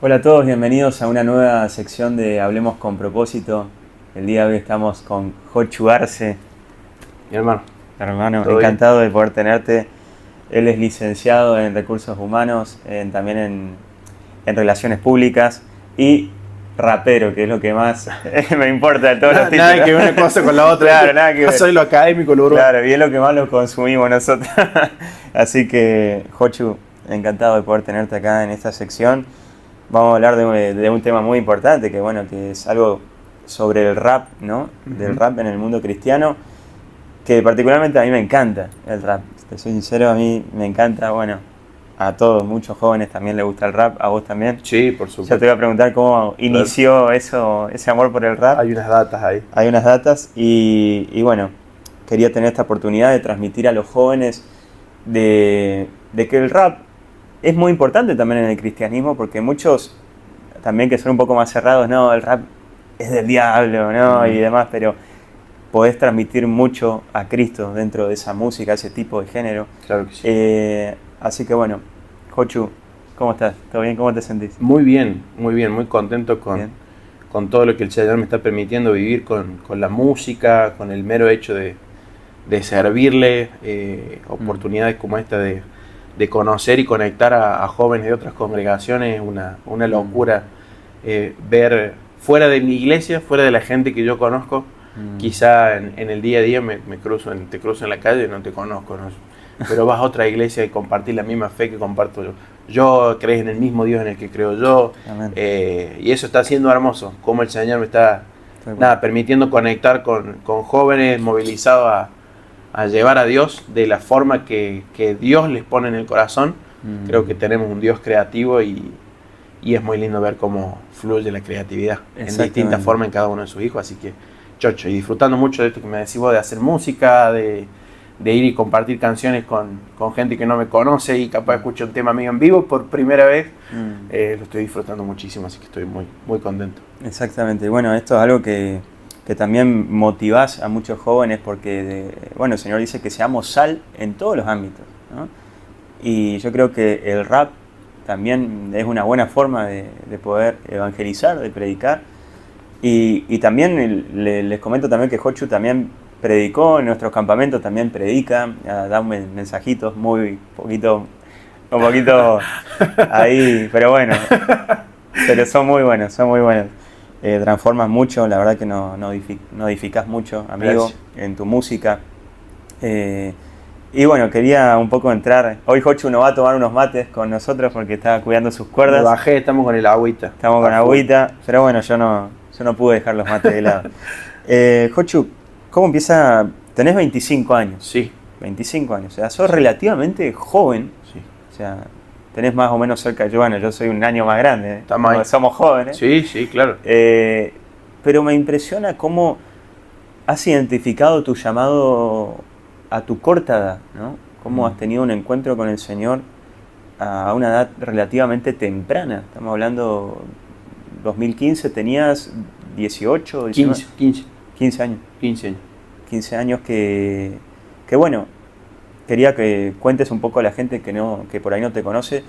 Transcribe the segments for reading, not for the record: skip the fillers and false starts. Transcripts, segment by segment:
Hola a todos, bienvenidos a una nueva sección de Hablemos con Propósito. El día de hoy estamos con Jochu Arce. Mi hermano. Hermano, encantado de poder tenerte. Él es licenciado en Recursos Humanos, también en Relaciones Públicas y rapero, que es lo que más me importa de todos los títulos. Nada que ver una cosa con la otra. Claro, nada que ver. Soy lo académico, lo urbano. Claro, y es lo que más lo consumimos nosotros. Así que, Jochu, encantado de poder tenerte acá en esta sección. Vamos a hablar de un tema muy importante, que es algo sobre el rap, ¿no? Uh-huh. Del rap en el mundo cristiano, que particularmente a mí me encanta el rap. Si te soy sincero, a mí me encanta, a todos, muchos jóvenes también les gusta el rap, a vos también. Sí, por supuesto. Ya te voy a preguntar cómo inició ese amor por el rap. Hay unas datas ahí. Hay unas datas y quería tener esta oportunidad de transmitir a los jóvenes de que el rap es muy importante también en el cristianismo, porque muchos también que son un poco más cerrados, no, el rap es del diablo, ¿no? Y demás, pero podés transmitir mucho a Cristo dentro de esa música, ese tipo de género. Claro que sí. Así que Jochu, ¿cómo estás? ¿Todo bien? ¿Cómo te sentís? Muy bien, muy contento con todo lo que el Señor me está permitiendo vivir con la música, con el mero hecho de servirle, oportunidades como esta de conocer y conectar a jóvenes de otras congregaciones, una locura ver fuera de mi iglesia, fuera de la gente que yo conozco. Quizá en el día a día te cruzo en la calle y no te conozco, ¿no? Pero vas a otra iglesia y compartís la misma fe que comparto yo, crees en el mismo Dios en el que creo yo. Y eso está siendo hermoso, como el Señor me está permitiendo conectar con jóvenes movilizados a llevar a Dios de la forma que Dios les pone en el corazón. Creo que tenemos un Dios creativo y es muy lindo ver cómo fluye la creatividad en distintas formas en cada uno de sus hijos. Así que, chocho, y disfrutando mucho de esto que me decís vos, de hacer música, de ir y compartir canciones con gente que no me conoce y capaz escucho un tema mío en vivo por primera vez. Lo estoy disfrutando muchísimo, así que estoy muy contento. Exactamente, esto es algo que también motivás a muchos jóvenes porque, el Señor dice que seamos sal en todos los ámbitos, ¿no? Y yo creo que el rap también es una buena forma de poder evangelizar, de predicar. Y también les comento también que Jochu también predicó en nuestros campamentos, también predica, da mensajitos un poquito ahí, pero pero son muy buenos. Transformas mucho, la verdad que nos edificás mucho, amigo. Gracias. En tu música. Quería un poco entrar. Hoy Jochu no va a tomar unos mates con nosotros porque está cuidando sus cuerdas. Me bajé, estamos con el agüita. Estamos con agüita, pero yo no pude dejar los mates de lado. Jochu, ¿cómo empieza? Tenés 25 años. Sí. 25 años, o sea, sos relativamente joven. Sí. O sea, tenés más o menos cerca, yo soy un año más grande, Estamos ahí. Somos jóvenes. Sí, claro. Pero me impresiona cómo has identificado tu llamado a tu corta edad, ¿no? Cómo has tenido un encuentro con el Señor a una edad relativamente temprana. Estamos hablando 2015, tenías 18, 19, 15 años. 15 años que quería que cuentes un poco a la gente que por ahí no te conoce,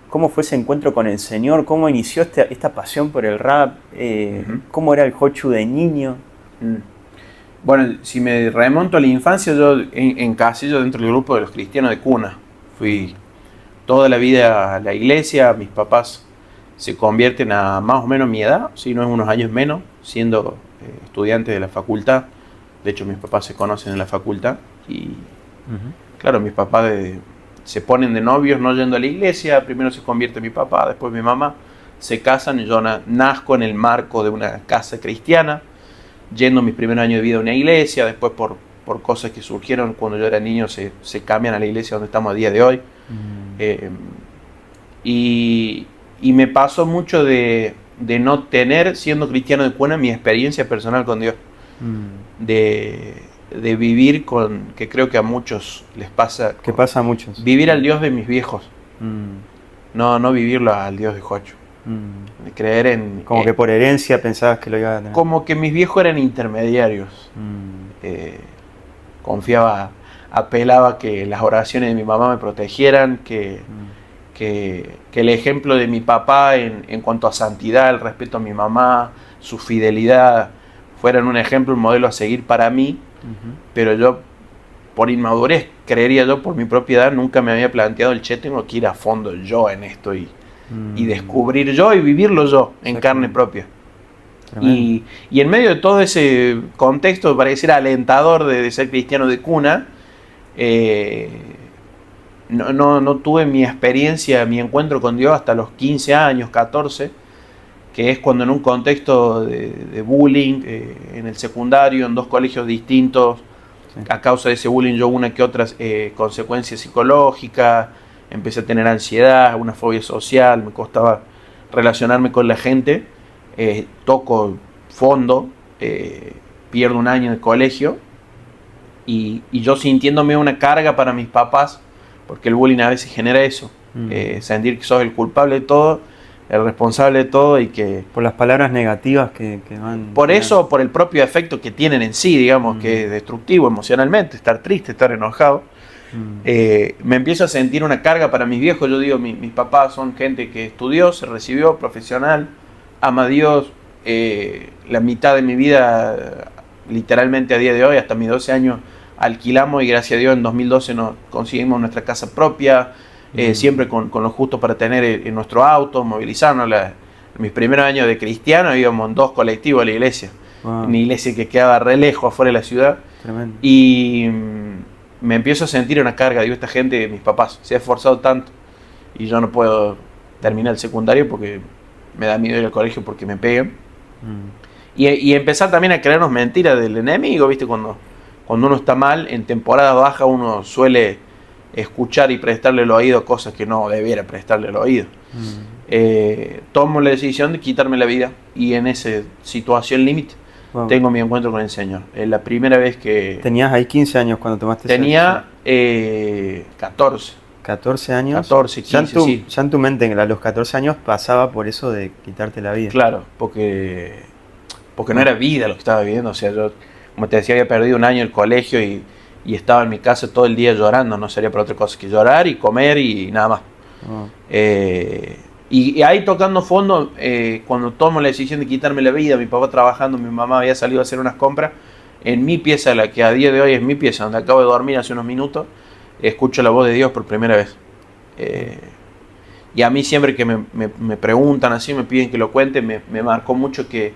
cómo fue ese encuentro con el Señor, cómo inició esta pasión por el rap, cómo era el Jochu de niño. Bueno, si me remonto a la infancia, yo encasillo dentro del grupo de los cristianos de cuna. Fui toda la vida a la iglesia, mis papás se convierten a más o menos mi edad, si no es unos años menos, siendo estudiantes de la facultad. De hecho, mis papás se conocen en la facultad y, claro, mis papás se ponen de novios no yendo a la iglesia. Primero se convierte mi papá, después mi mamá, se casan y yo nazco en el marco de una casa cristiana, yendo mis primeros años de vida a una iglesia. Después por cosas que surgieron cuando yo era niño se cambian a la iglesia donde estamos a día de hoy. Y me pasó mucho de no tener, siendo cristiano de cuna, mi experiencia personal con Dios. De vivir que creo que a muchos les pasa. ¿Qué pasa a muchos? Vivir al Dios de mis viejos. No vivirlo al Dios de Jochu. De creer en... Como que por herencia pensabas que lo iba a tener. Como que mis viejos eran intermediarios. Confiaba apelaba a que las oraciones de mi mamá me protegieran, que el ejemplo de mi papá en cuanto a santidad, el respeto a mi mamá, su fidelidad, fueran un ejemplo, un modelo a seguir para mí. Pero yo, por inmadurez, creería yo, por mi propia edad, nunca me había planteado tengo que ir a fondo yo en esto y descubrir yo y vivirlo yo en carne propia. Y en medio de todo ese contexto, pareciera alentador de ser cristiano de cuna, no tuve mi experiencia, mi encuentro con Dios hasta los 15 años, 14, que es cuando en un contexto de bullying, en el secundario, en 2 colegios distintos, a causa de ese bullying yo una que otras consecuencias psicológicas, empecé a tener ansiedad, una fobia social, me costaba relacionarme con la gente, toco fondo, pierdo un año de colegio y yo sintiéndome una carga para mis papás, porque el bullying a veces genera eso, sentir que sos el culpable de todo, el responsable de todo y que... Por las palabras negativas que van... Por eso, por el propio efecto que tienen en sí, digamos, que es destructivo emocionalmente, estar triste, estar enojado. Me empiezo a sentir una carga para mis viejos. Yo digo, mis papás son gente que estudió, se recibió, profesional, ama a Dios. La mitad de mi vida, literalmente a día de hoy, hasta mis 12 años, alquilamos y gracias a Dios en 2012 nos conseguimos nuestra casa propia. Siempre con lo justo para tener en nuestro auto, movilizarnos. Mis primeros años de cristiano íbamos en 2 colectivos a la iglesia. Una iglesia que quedaba re lejos afuera de la ciudad. Tremendo. Y me empiezo a sentir una carga. Digo, esta gente, mis papás, se ha esforzado tanto y yo no puedo terminar el secundario porque me da miedo ir al colegio porque me pegan. Y empezar también a creernos mentiras del enemigo, ¿viste? Cuando uno está mal, en temporada baja uno suele escuchar y prestarle el oído a cosas que no debiera prestarle el oído. Tomo la decisión de quitarme la vida y en esa situación límite tengo mi encuentro con el Señor. Es la primera vez que... ¿Tenías ahí 15 años cuando tomaste esa decisión? Tenía 14. 14 años. 14, 15, sí. Ya en tu mente, a los 14 años pasaba por eso de quitarte la vida. Claro, porque no era vida lo que estaba viviendo. O sea, yo, como te decía, había perdido un año el colegio y estaba en mi casa todo el día llorando. No sería por otra cosa que llorar y comer y nada más. Y ahí tocando fondo, cuando tomo la decisión de quitarme la vida, mi papá trabajando, mi mamá había salido a hacer unas compras, en mi pieza, la que a día de hoy es mi pieza, donde acabo de dormir hace unos minutos, escucho la voz de Dios por primera vez. Y a mí siempre que me preguntan así, me piden que lo cuente, me marcó mucho que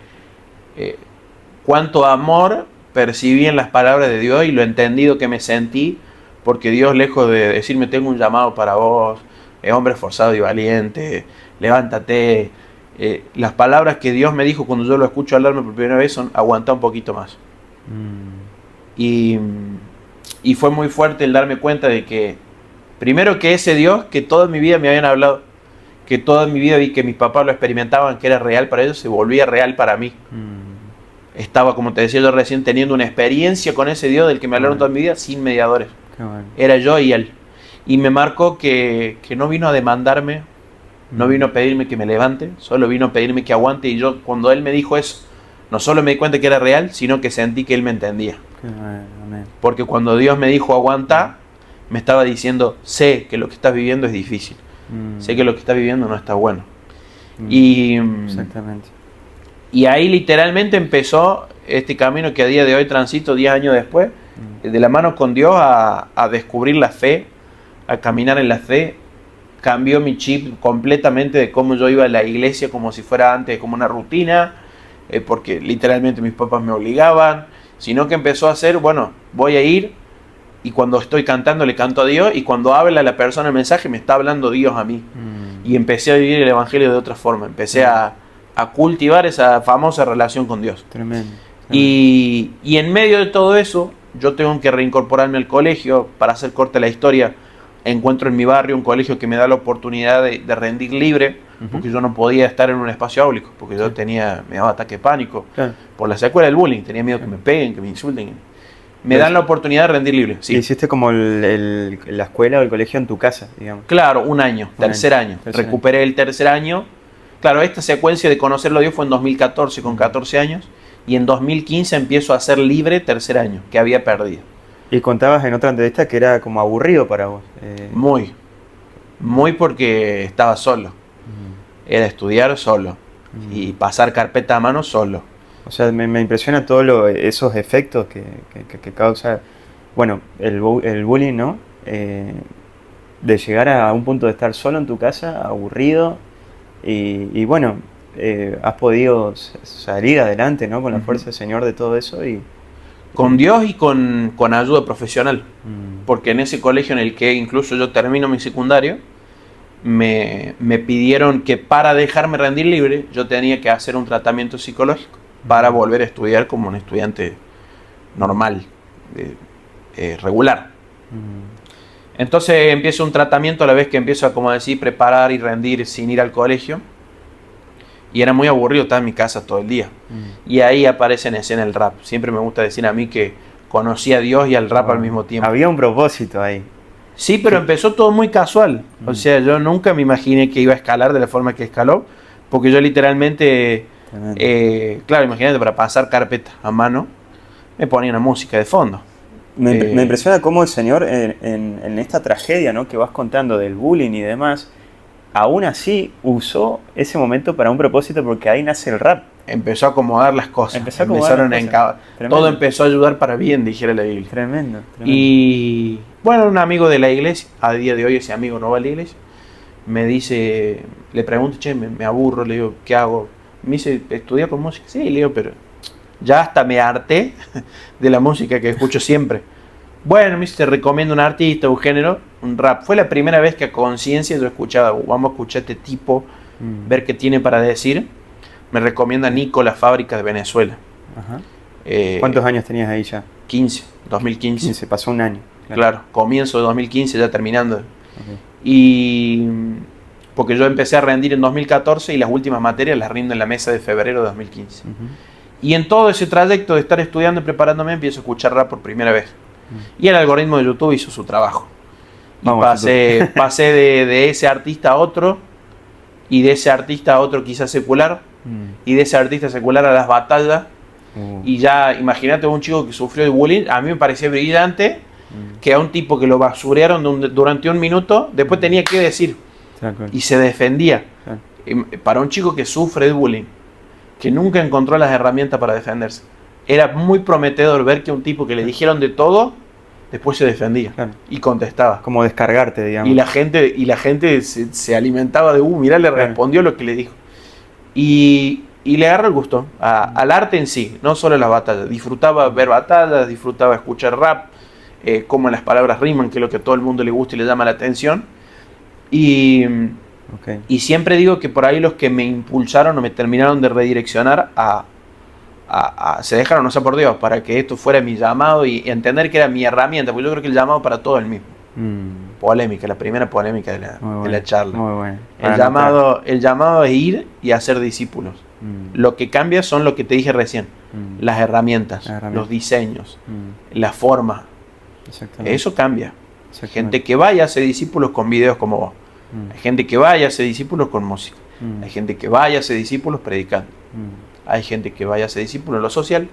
cuánto amor percibí en las palabras de Dios y lo entendido que me sentí, porque Dios, lejos de decirme tengo un llamado para vos, hombre esforzado y valiente, levántate, las palabras que Dios me dijo cuando yo lo escucho hablarme por primera vez son aguanta un poquito más. Y fue muy fuerte el darme cuenta de que primero que ese Dios que toda mi vida me habían hablado, que toda mi vida vi que mis papás lo experimentaban, que era real para ellos, se volvía real para mí. Estaba, como te decía yo recién, teniendo una experiencia con ese Dios del que me hablaron toda mi vida sin mediadores. Era yo y él. Y me marcó que no vino a demandarme, no vino a pedirme que me levante, solo vino a pedirme que aguante. Y yo, cuando él me dijo eso, no solo me di cuenta que era real, sino que sentí que él me entendía. Porque cuando Dios me dijo aguanta, me estaba diciendo, sé que lo que estás viviendo es difícil. Sé que lo que estás viviendo no está bueno. Exactamente. Y ahí literalmente empezó este camino que a día de hoy transito 10 años después, de la mano con Dios a descubrir la fe, a caminar en la fe. Cambió mi chip completamente de cómo yo iba a la iglesia como si fuera antes como una rutina, porque literalmente mis papás me obligaban, sino que empezó a ser, bueno, voy a ir y cuando estoy cantando le canto a Dios y cuando habla la persona el mensaje me está hablando Dios a mí. Y empecé a vivir el evangelio de otra forma, empecé a cultivar esa famosa relación con Dios. Tremendo. Y en medio de todo eso, yo tengo que reincorporarme al colegio. Para hacer corta la historia, encuentro en mi barrio un colegio que me da la oportunidad de rendir libre, porque yo no podía estar en un espacio áulico, porque yo me daba ataque de pánico, por la secuela del bullying, tenía miedo que me peguen, que me insulten. Me dan la oportunidad de rendir libre. Sí. Hiciste como la escuela o el colegio en tu casa, digamos. Claro, un año, tercer año. Recuperé el tercer año. Claro, esta secuencia de conocerlo a Dios fue en 2014, con 14 años, y en 2015 empiezo a ser libre tercer año, que había perdido. Y contabas en otra entrevista que era como aburrido para vos. Muy porque estaba solo. Era estudiar solo y pasar carpeta a mano solo. O sea, me impresiona todos esos efectos que causa, bueno, el bullying, ¿no? De llegar a un punto de estar solo en tu casa, aburrido, y bueno, has podido salir adelante, ¿no? Con la fuerza del Señor de todo eso. Con Dios y con ayuda profesional. Porque en ese colegio en el que incluso yo termino mi secundario, me pidieron que para dejarme rendir libre, yo tenía que hacer un tratamiento psicológico para volver a estudiar como un estudiante normal, regular. Entonces empiezo un tratamiento a la vez que empiezo a, como decir, preparar y rendir sin ir al colegio. Y era muy aburrido estar en mi casa todo el día. Y ahí aparece en escena el rap. Siempre me gusta decir a mí que conocí a Dios y al rap al mismo tiempo. Había un propósito ahí. Sí, pero empezó todo muy casual. O sea, yo nunca me imaginé que iba a escalar de la forma que escaló. Porque yo literalmente, claro, imagínate, para pasar carpeta a mano, me ponía una música de fondo. Me impresiona cómo el Señor en esta tragedia, ¿no?, que vas contando del bullying y demás, aún así usó ese momento para un propósito, porque ahí nace el rap. Empezó a acomodar las cosas. Todo empezó a ayudar para bien, dijera la Biblia. Tremendo. Y bueno, un amigo de la iglesia, a día de hoy ese amigo no va a la iglesia, me dice, le pregunto, che, me aburro, le digo, ¿qué hago? Me dice, ¿estudiar por música? Sí, le digo, pero ya hasta me harté de la música que escucho siempre. Bueno, me dice, te recomiendo un artista, un género, un rap. Fue la primera vez que a conciencia yo escuchaba, vamos a escuchar a este tipo, ver qué tiene para decir. Me recomienda Nico, La Fábrica de Venezuela. Ajá. ¿Cuántos años tenías ahí ya? 2015. Se pasó un año. Claro, comienzo de 2015, ya terminando. Okay. Y porque yo empecé a rendir en 2014 y las últimas materias las rindo en la mesa de febrero de 2015. Y en todo ese trayecto de estar estudiando y preparándome, empiezo a escuchar rap por primera vez. Y el algoritmo de YouTube hizo su trabajo. Y pasé de ese artista a otro, y de ese artista a otro quizás secular, y de ese artista secular a las batallas. Y ya, imagínate un chico que sufrió de bullying, a mí me parecía brillante que a un tipo que lo basurearon durante un minuto, después tenía que decir, y se defendía. Para un chico que sufre de bullying, que nunca encontró las herramientas para defenderse, era muy prometedor ver que un tipo que le dijeron de todo, después se defendía y contestaba. Como descargarte, digamos. Y la gente se alimentaba de, mirá, le respondió lo que le dijo. Y le agarró el gusto al arte en sí, no solo a las batallas. Disfrutaba ver batallas, disfrutaba escuchar rap, cómo las palabras riman, que es lo que a todo el mundo le gusta y le llama la atención. Y siempre digo que por ahí los que me impulsaron o me terminaron de redireccionar se dejaron usar por Dios para que esto fuera mi llamado y entender que era mi herramienta, porque yo creo que el llamado para todo es el mismo. Polémica, la primera polémica de la charla. Muy bueno. El llamado es ir y hacer discípulos. Lo que cambia son lo que te dije recién, las herramientas, los diseños, la forma. Eso cambia. Hay gente que vaya a hacer discípulos con videos como vos. Hay gente que vaya a hacer discípulos con música. Hay gente que vaya a hacer discípulos predicando. Hay gente que vaya a ser discípulo en lo social,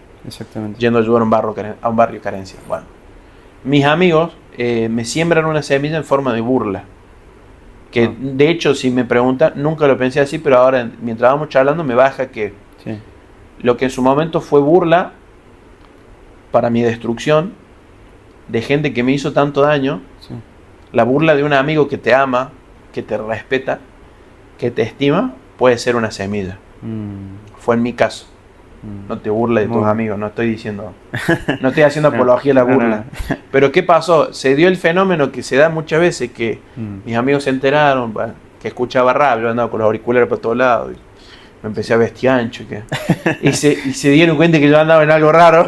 yendo a ayudar a un barrio de carencia. Bueno, mis amigos me siembran una semilla en forma de burla. Que de hecho, si me preguntan, nunca lo pensé así, pero ahora, mientras vamos charlando, me baja que lo que en su momento fue burla para mi destrucción, de gente que me hizo tanto daño, la burla de un amigo que te ama, que te respeta, que te estima, puede ser una semilla. Fue en mi caso. No te burles de tus amigos, no estoy haciendo apología a la burla. Pero ¿qué pasó? Se dio el fenómeno que se da muchas veces, que mis amigos se enteraron, que escuchaba rap, yo andaba con los auriculares por todos lados, y me empecé a vestir ancho, y se dieron cuenta que yo andaba en algo raro,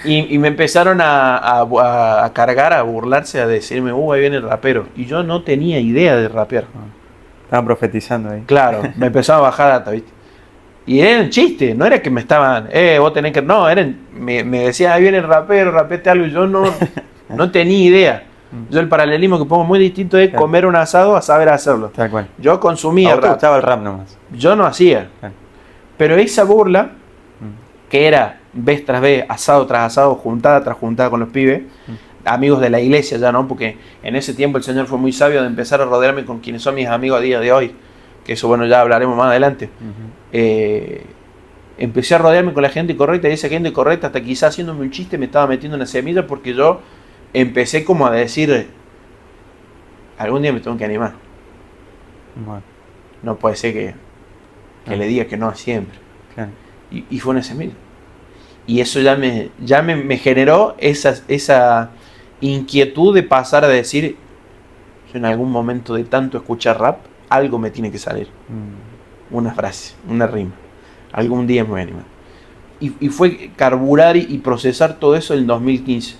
y me empezaron a cargar, a burlarse, a decirme, ahí viene el rapero, y yo no tenía idea de rapear. Estaban profetizando ahí. Claro, me empezaba a bajar data, ¿viste? Y era un chiste, no era que me estaban, vos tenés que... No, me decían, ahí viene el rapero, rapete algo, y yo no tenía idea. Yo el paralelismo que pongo muy distinto es comer un asado a saber hacerlo. Tal cual. Yo consumía rap. ¿Te gustaba el rap nomás? Yo no hacía. Pero esa burla, que era vez tras vez, asado tras asado, juntada tras juntada con los pibes, amigos de la iglesia ya, ¿no? Porque en ese tiempo el Señor fue muy sabio de empezar a rodearme con quienes son mis amigos a día de hoy, que eso, bueno, ya hablaremos más adelante. Empecé a rodearme con la gente correcta, y esa gente correcta, hasta quizás haciéndome un chiste, me estaba metiendo una semilla, porque yo empecé como a decir, algún día me tengo que animar. Bueno. No puede ser que le diga que no siempre. Claro. Y fue una semilla. Y eso ya me generó esa inquietud de pasar a decir, yo en algún momento de tanto escuchar rap, algo me tiene que salir. Una frase, una rima. Algún día me voy a animar. Y fue carburar y procesar todo eso en el 2015.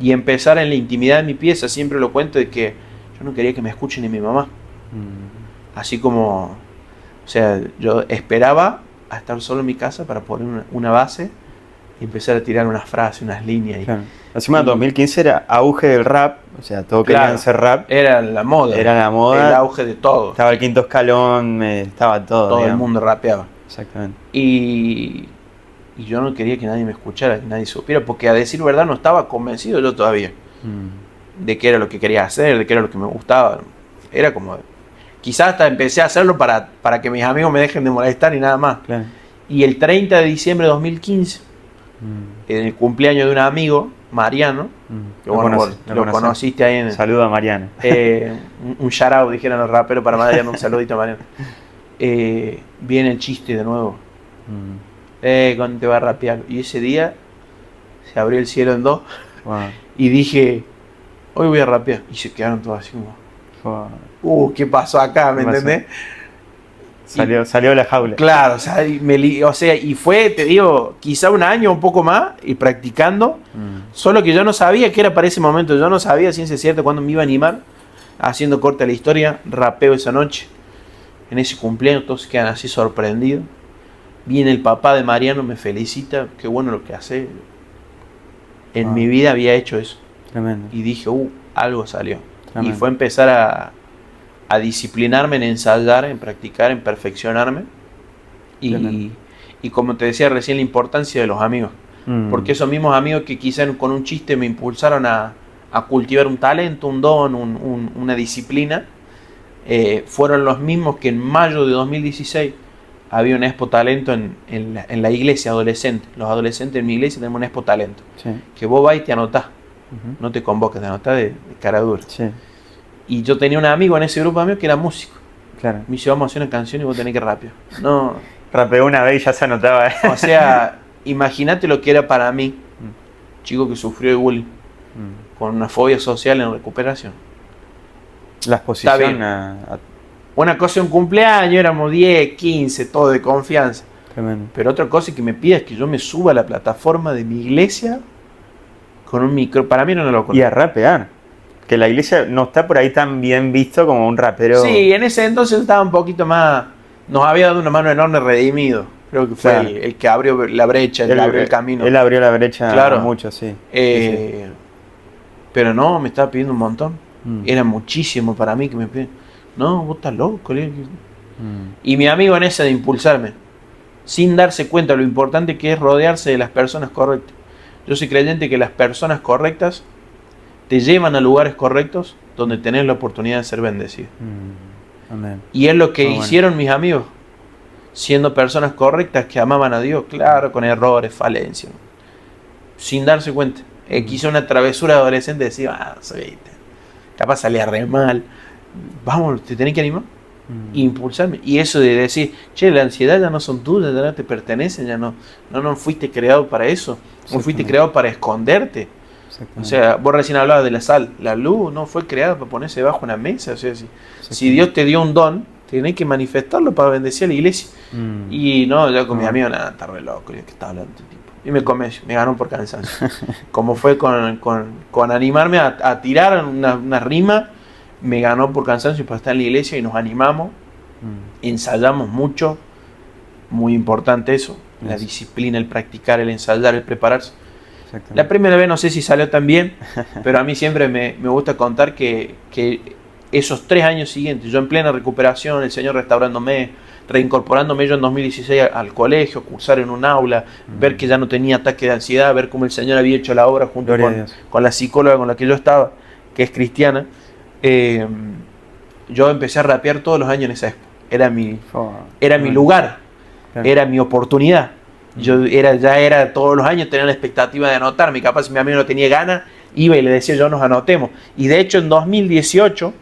Y empezar en la intimidad de mi pieza, siempre lo cuento, de que yo no quería que me escuche ni mi mamá. Así como, o sea, yo esperaba a estar solo en mi casa para poner una base y empezar a tirar unas frases, unas líneas. Claro. Encima, 2015 era auge del rap, o sea, todos querían hacer rap. Era la moda. Era la moda. El auge de todo. Estaba el Quinto Escalón, estaba todo. Todo digamos. el mundo rapeaba. Exactamente. Y yo no quería que nadie me escuchara, que nadie supiera, porque a decir verdad no estaba convencido yo todavía de qué era lo que quería hacer, de qué era lo que me gustaba. Era como... Quizás hasta empecé a hacerlo para que mis amigos me dejen de molestar y nada más. Claro. Y el 30 de diciembre de 2015, en el cumpleaños de un amigo, Mariano, que bueno, lo conociste ahí en... Saludo a Mariano. Un shout out, dijeron los raperos, para Mariano, un saludito a Mariano. Viene el chiste de nuevo. Cuando te va a rapear. Y ese día se abrió el cielo en dos. Wow. Y dije, hoy voy a rapear. Y se quedaron todos así como... Wow. ¿Qué pasó acá? ¿Me entendés? Salió de la jaula. Claro, o sea, y fue, te digo, quizá un año, un poco más, y practicando. Solo que yo no sabía qué era para ese momento. Yo no sabía, ciencia cierta, cuándo me iba a animar. Haciendo corta la historia, rapeo esa noche. En ese cumpleaños todos quedan así sorprendidos. Viene el papá de Mariano, me felicita. Qué bueno lo que hace. En mi vida había hecho eso. Tremendo. Y dije, algo salió. Tremendo. Y fue empezar a disciplinarme en ensayar, en practicar, en perfeccionarme. Y como te decía recién, la importancia de los amigos. Porque esos mismos amigos que quizás con un chiste me impulsaron a cultivar un talento, un don, una disciplina, fueron los mismos que en mayo de 2016 había una Expo Talento en la iglesia adolescente. Los adolescentes en mi iglesia tenemos una Expo Talento. Sí. Que vos vas y te anotás. No te convocas, te anotás de cara dura. Sí. Y yo tenía un amigo en ese grupo de amigos que era músico. Claro. Me dice, vamos a hacer una canción y vos tenés que rapear. No. Rapeó una vez y ya se anotaba. O sea, imagínate lo que era para mí, chico que sufrió de bullying, con una fobia social en recuperación. La exposición Una cosa en un cumpleaños, éramos 10, 15, todo de confianza. Tremendo. Pero otra cosa que me pida es que yo me suba a la plataforma de mi iglesia con un micro. Para mí era una locura. Y a rapear. Que la iglesia no está por ahí tan bien visto como un rapero. Sí, en ese entonces estaba un poquito más... Nos había dado una mano enorme Redimido. Creo que fue claro. el que abrió la brecha, el que abrió el camino. Él abrió la brecha claro. Mucho, sí. Sí. Pero no, me estaba pidiendo un montón. Era muchísimo para mí que me piden. No, vos estás loco. Y mi amigo en ese de impulsarme, sin darse cuenta de lo importante que es rodearse de las personas correctas. Yo soy creyente que las personas correctas te llevan a lugares correctos donde tenés la oportunidad de ser bendecido. Amén. Y es lo que hicieron mis amigos, siendo personas correctas que amaban a Dios, claro, con errores, falencias, sin darse cuenta. Quizá una travesura adolescente decía, capaz salía re mal, vamos, te tenés que animar, impulsarme. Y eso de decir, che, la ansiedad ya no son tuyas, ya no te pertenecen, ya no fuiste creado para eso, no fuiste creado para esconderte. O sea, vos recién hablabas de la sal, la luz no fue creada para ponerse debajo de una mesa. O sea, si Dios te dio un don, tenés que manifestarlo para bendecir a la iglesia. Y no, yo con mis amigos, nada, está re loco, ¿qué está hablando este tipo? Y me convenció, me ganó por cansancio. Como fue con animarme a tirar una rima, me ganó por cansancio para estar en la iglesia y nos animamos, ensayamos mucho, muy importante eso, la disciplina, el practicar, el ensayar, el prepararse. La primera vez no sé si salió tan bien, pero a mí siempre me gusta contar que esos 3 años siguientes, yo en plena recuperación, el Señor restaurándome, reincorporándome yo en 2016 al colegio, cursar en un aula, ver que ya no tenía ataque de ansiedad, ver cómo el Señor había hecho la obra junto con la psicóloga con la que yo estaba, que es cristiana. Yo empecé a rapear todos los años en esa expo. Era mi lugar, era mi oportunidad. Yo ya era todos los años, tenía la expectativa de anotarme. Capaz si mi amigo no tenía ganas, iba y le decía yo, nos anotemos. Y de hecho en 2018,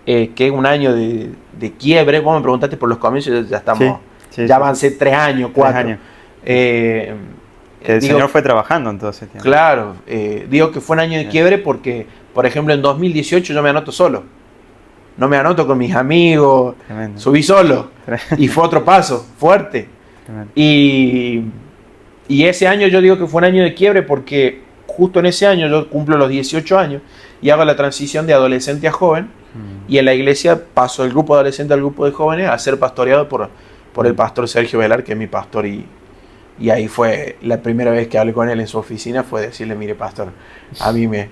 que es un año de quiebre, vos me preguntaste por los comienzos, ya estamos, ya avancé 3 años, 4 años. Que el Señor fue trabajando en todo ese tiempo. Claro, digo que fue un año de quiebre porque, por ejemplo, en 2018 yo me anoto solo. No me anoto con mis amigos, tremendo. Subí solo. Tremendo. Y fue otro paso, fuerte. Y ese año yo digo que fue un año de quiebre porque justo en ese año yo cumplo los 18 años y hago la transición de adolescente a joven. Y en la iglesia paso del grupo de adolescentes al grupo de jóvenes a ser pastoreado por el pastor Sergio Velar, que es mi pastor. Y ahí fue la primera vez que hablé con él en su oficina, fue decirle, mire pastor, a mí me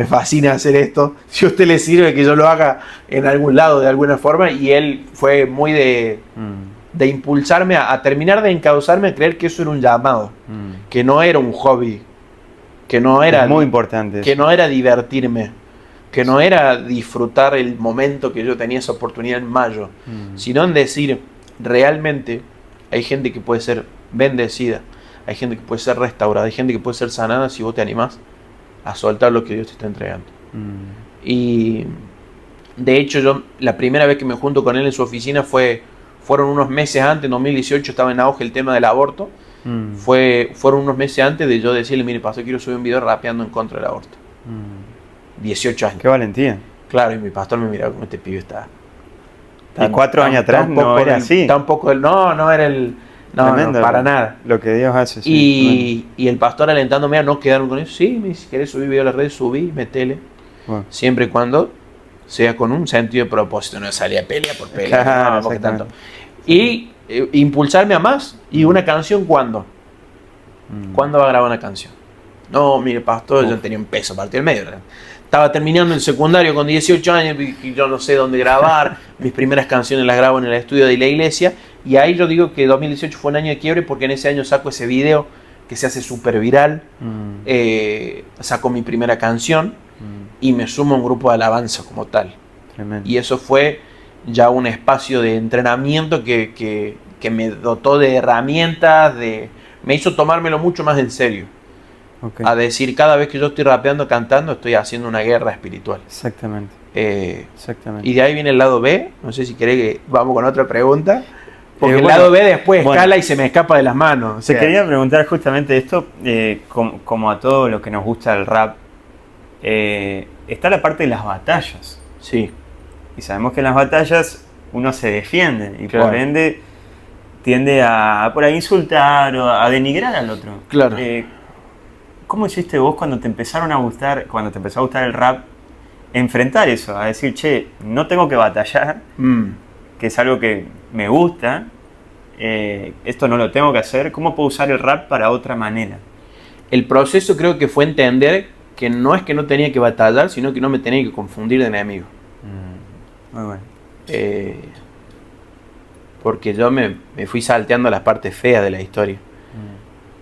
fascina hacer esto, si a usted le sirve que yo lo haga en algún lado de alguna forma. Y él fue muy de impulsarme a terminar de encauzarme a creer que eso era un llamado, que no era un hobby, que no era, es muy importante que eso. No era divertirme, que no era disfrutar el momento que yo tenía esa oportunidad en mayo, sino en decir, realmente hay gente que puede ser bendecida, hay gente que puede ser restaurada, hay gente que puede ser sanada si vos te animás a soltar lo que Dios te está entregando. Y de hecho yo la primera vez que me junto con él en su oficina fueron unos meses antes, en 2018 estaba en auge el tema del aborto, fueron unos meses antes de yo decirle, mire pastor, quiero subir un video rapeando en contra del aborto. 18 años. Qué valentía. Claro, y mi pastor me miraba como este pibe está. Y 4 años atrás no era así. Tampoco no era el... No, tremendo, no, para nada. Lo que Dios hace. Sí, y el pastor alentándome a no quedarme con eso. Sí, si querés subir video a las redes, subí, metele. Bueno. Siempre y cuando sea con un sentido de propósito. No salía pelea por pelea. Claro, no, tanto. Y impulsarme a más. ¿Y una canción cuándo? ¿Cuándo va a grabar una canción? No, mire, pastor, yo tenía un peso partido en medio. Estaba terminando el secundario con 18 años y yo no sé dónde grabar. Mis primeras canciones las grabo en el estudio de la iglesia. Y ahí yo digo que 2018 fue un año de quiebre porque en ese año saco ese video que se hace súper viral. Saco mi primera canción y me sumo a un grupo de alabanza como tal. Tremendo. Y eso fue ya un espacio de entrenamiento que me dotó de herramientas, me hizo tomármelo mucho más en serio. Okay. A decir, cada vez que yo estoy rapeando, cantando, estoy haciendo una guerra espiritual. Exactamente. Exactamente. Y de ahí viene el lado B. No sé si querés que vamos con otra pregunta. Porque el lado B después escala y se me escapa de las manos. Te quería preguntar justamente esto, como a todo lo que nos gusta el rap, está la parte de las batallas. Sí. Y sabemos que en las batallas uno se defiende y por ende tiende a por ahí insultar o a denigrar al otro. Claro. ¿Cómo hiciste vos cuando te empezó a gustar el rap, enfrentar eso? A decir, che, no tengo que batallar, que es algo que me gusta, esto no lo tengo que hacer, ¿cómo puedo usar el rap para otra manera? El proceso creo que fue entender que no es que no tenía que batallar, sino que no me tenía que confundir de enemigo. Muy bueno. Porque yo me fui salteando las partes feas de la historia.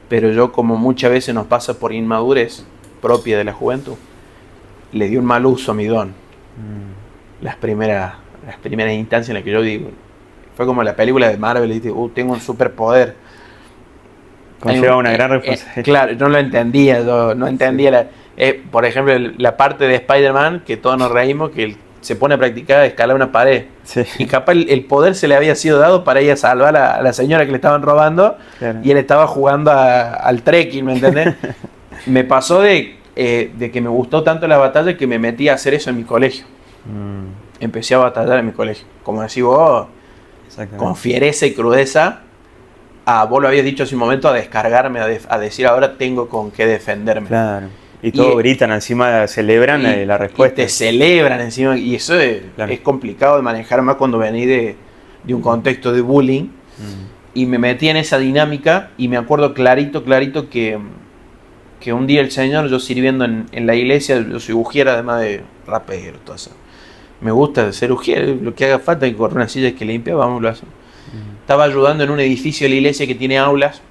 Pero yo, como muchas veces nos pasa por inmadurez propia de la juventud, le di un mal uso a mi don. Las primeras instancias en las que yo digo, fue como la película de Marvel, y digo, tengo un superpoder. Conlleva una gran responsabilidad. Claro, no lo entendía, yo no entendía. Por ejemplo, la parte de Spider-Man, que todos nos reímos, que él se pone a practicar escalar una pared. Sí. Y capaz el poder se le había sido dado para ir a salvar a la señora que le estaban robando, claro. Y él estaba jugando al trekking, ¿me entendés? Me pasó de que me gustó tanto la batalla que me metí a hacer eso en mi colegio. Empecé a batallar en mi colegio. Como decís vos, con fiereza y crudeza, vos lo habías dicho hace un momento, a descargarme, a decir ahora tengo con qué defenderme. Claro. Y todos gritan encima, celebran la respuesta. Y te celebran encima, y eso es complicado de manejar, más cuando venís de un contexto de bullying. Y me metí en esa dinámica, y me acuerdo clarito que un día el Señor, yo sirviendo en la iglesia, yo soy ujier además de rapero, todo eso. Me gusta ser ujier, lo que haga falta, que correr una silla que limpia, vamos, lo hacemos. estaba ayudando en un edificio de la iglesia que tiene aulas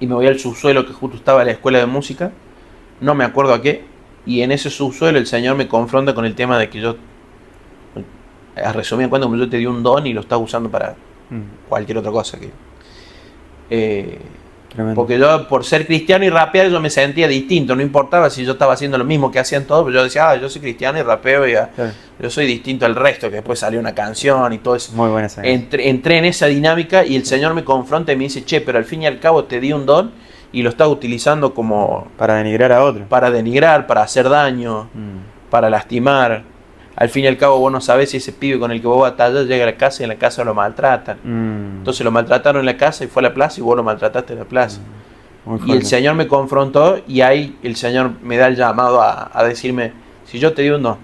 y me voy al subsuelo que justo estaba la escuela de música, no me acuerdo a qué, y en ese subsuelo el Señor me confronta con el tema de que yo, a resumir cuando yo te di un don y lo estás usando para cualquier otra cosa. Porque yo, por ser cristiano y rapear, yo me sentía distinto, no importaba si yo estaba haciendo lo mismo que hacían todos, pero yo decía, yo soy cristiano y rapeo, yo soy distinto al resto, que después salió una canción y todo eso. Muy buena esa. Entré en esa dinámica y el Señor me confronta y me dice, che, pero al fin y al cabo te di un don y lo estás utilizando como... para denigrar a otro. Para denigrar, para hacer daño, para lastimar. Al fin y al cabo vos no sabés si ese pibe con el que vos batallás llega a la casa y en la casa lo maltratan. Entonces lo maltrataron en la casa y fue a la plaza y vos lo maltrataste en la plaza. Y el Señor me confrontó y ahí el Señor me da el llamado a decirme, si yo te di un don,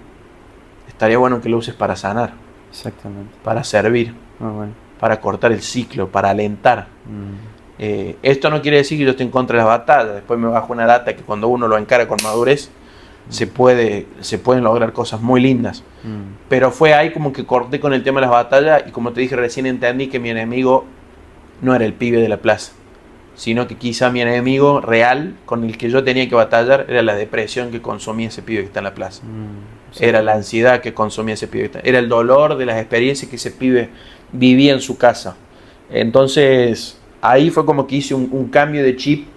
estaría bueno que lo uses para sanar. Exactamente. Para servir. Bueno. Para cortar el ciclo, para alentar. Esto no quiere decir que yo esté en contra de las batallas. Después me bajo una data que cuando uno lo encara con madurez, se pueden lograr cosas muy lindas. Pero fue ahí como que corté con el tema de las batallas y como te dije recién entendí que mi enemigo no era el pibe de la plaza, sino que quizá mi enemigo real con el que yo tenía que batallar era la depresión que consumía ese pibe que está en la plaza. Sí. Era la ansiedad que consumía ese pibe. Era el dolor de las experiencias que ese pibe vivía en su casa. Entonces ahí fue como que hice un cambio de chip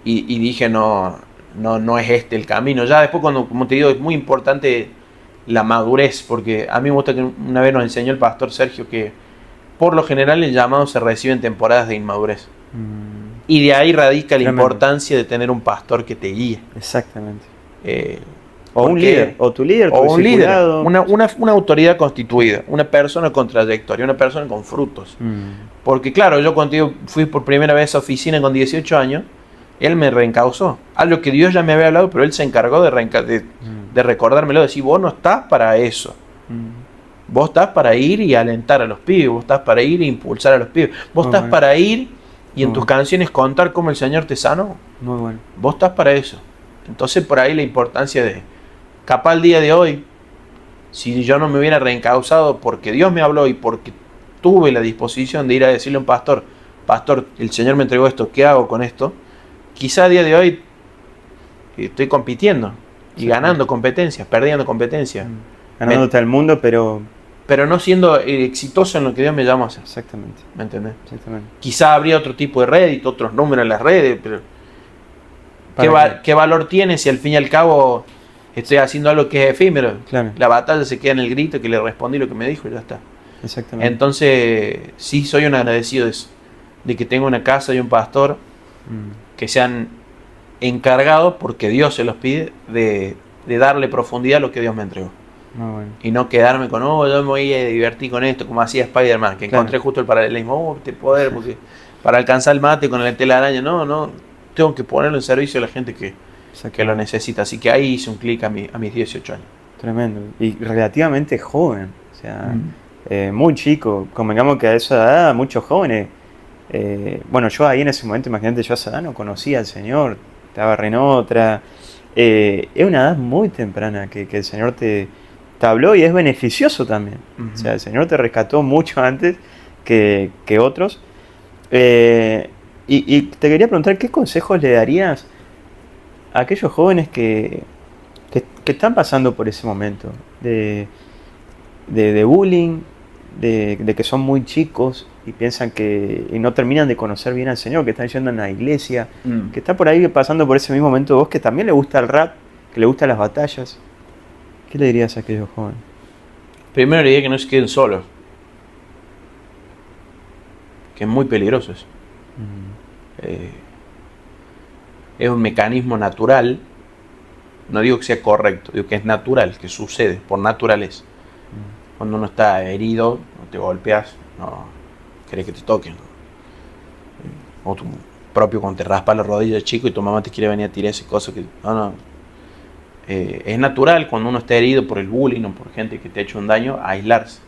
y dije no es este el camino. Ya después cuando, como te digo, es muy importante la madurez, porque a mí me gusta que una vez nos enseñó el pastor Sergio que por lo general el llamado se recibe en temporadas de inmadurez. Y de ahí radica la importancia de tener un pastor que te guíe. Exactamente. O un líder, o tu líder, o un líder, una autoridad constituida, una persona con trayectoria, una persona con frutos. Porque claro, yo cuando fui por primera vez a oficina con 18 años, él me reencauzó. Algo que Dios ya me había hablado, pero él se encargó de recordármelo, de decir, vos no estás para eso. Vos estás para ir y alentar a los pibes, vos estás para ir e impulsar a los pibes, vos estás para ir y en tus canciones contar cómo el Señor te sanó. Muy bueno. Vos estás para eso. Entonces por ahí la importancia de, capaz el día de hoy, si yo no me hubiera reencauzado porque Dios me habló y porque tuve la disposición de ir a decirle a un pastor, el Señor me entregó esto, ¿qué hago con esto? Quizá a día de hoy estoy compitiendo y ganando competencias, perdiendo competencias. Ganándote al mundo, pero no siendo exitoso en lo que Dios me llamó a hacer. Exactamente. ¿Me entendés? Exactamente. Quizá habría otro tipo de rédito, otros números en las redes, pero ¿qué valor tiene si al fin y al cabo estoy haciendo algo que es efímero? Claro. La batalla se queda en el grito que le respondí lo que me dijo y ya está. Exactamente. Entonces, sí soy un agradecido de eso, de que tengo una casa y un pastor que se han encargado, porque Dios se los pide, de darle profundidad a lo que Dios me entregó. Bueno. Y no quedarme con, yo me voy a divertir con esto, como hacía Spider-Man, que encontré justo el paralelismo, este poder, porque para alcanzar el mate con la telaraña, no, tengo que ponerlo en servicio a la gente que lo necesita. Así que ahí hice un clic a mis 18 años. Tremendo. Y relativamente joven, o sea, muy chico. Convengamos que a esa edad, muchos jóvenes, bueno, yo ahí en ese momento, imagínate, yo a esa edad no conocía al Señor, estaba re en otra. Es una edad muy temprana que el Señor te habló y es beneficioso también. O sea, el Señor te rescató mucho antes que otros. Y te quería preguntar, ¿qué consejos le darías a aquellos jóvenes que están pasando por ese momento de bullying, de que son muy chicos y piensan y no terminan de conocer bien al Señor, que están yendo a la iglesia, que está por ahí pasando por ese mismo momento vos, que también le gusta el rap, que le gustan las batallas? ¿Qué le dirías a aquellos jóvenes? Primero le diría que no se queden solos, que es muy peligroso eso. Es un mecanismo natural, no digo que sea correcto, digo que es natural, que sucede por naturaleza. Cuando uno está herido, no te golpeas, no querés que te toquen. O tu propio cuando te raspa la rodilla de chico y tu mamá te quiere venir a tirar esa cosa que no. Es natural cuando uno está herido por el bullying o por gente que te ha hecho un daño, aislarse,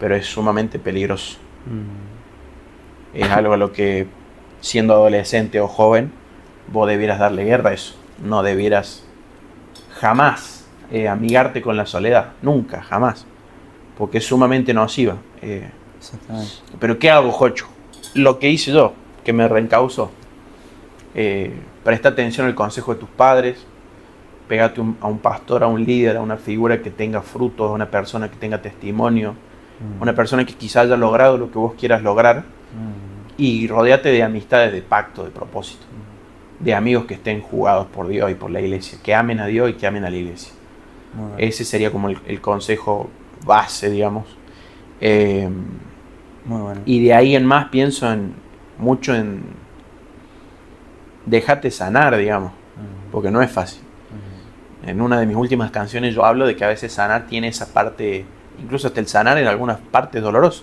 pero es sumamente peligroso. Es algo a lo que, siendo adolescente o joven, vos debieras darle guerra a eso. No debieras jamás amigarte con la soledad, nunca, jamás, porque es sumamente nociva. Exactamente. Pero ¿qué hago, Jocho? Lo que hice yo, que me reencausó. Presta atención al consejo de tus padres, pégate a un pastor, a un líder, a una figura que tenga frutos, a una persona que tenga testimonio, una persona que quizá haya logrado lo que vos quieras lograr, y rodéate de amistades de pacto, de propósito, de amigos que estén jugados por Dios y por la iglesia, que amen a Dios y que amen a la iglesia. Bueno. Ese sería como el consejo base, digamos. Muy bueno. Y de ahí en más pienso mucho en déjate sanar, digamos, porque no es fácil. En una de mis últimas canciones yo hablo de que a veces sanar tiene esa parte, incluso hasta el sanar en algunas partes doloroso,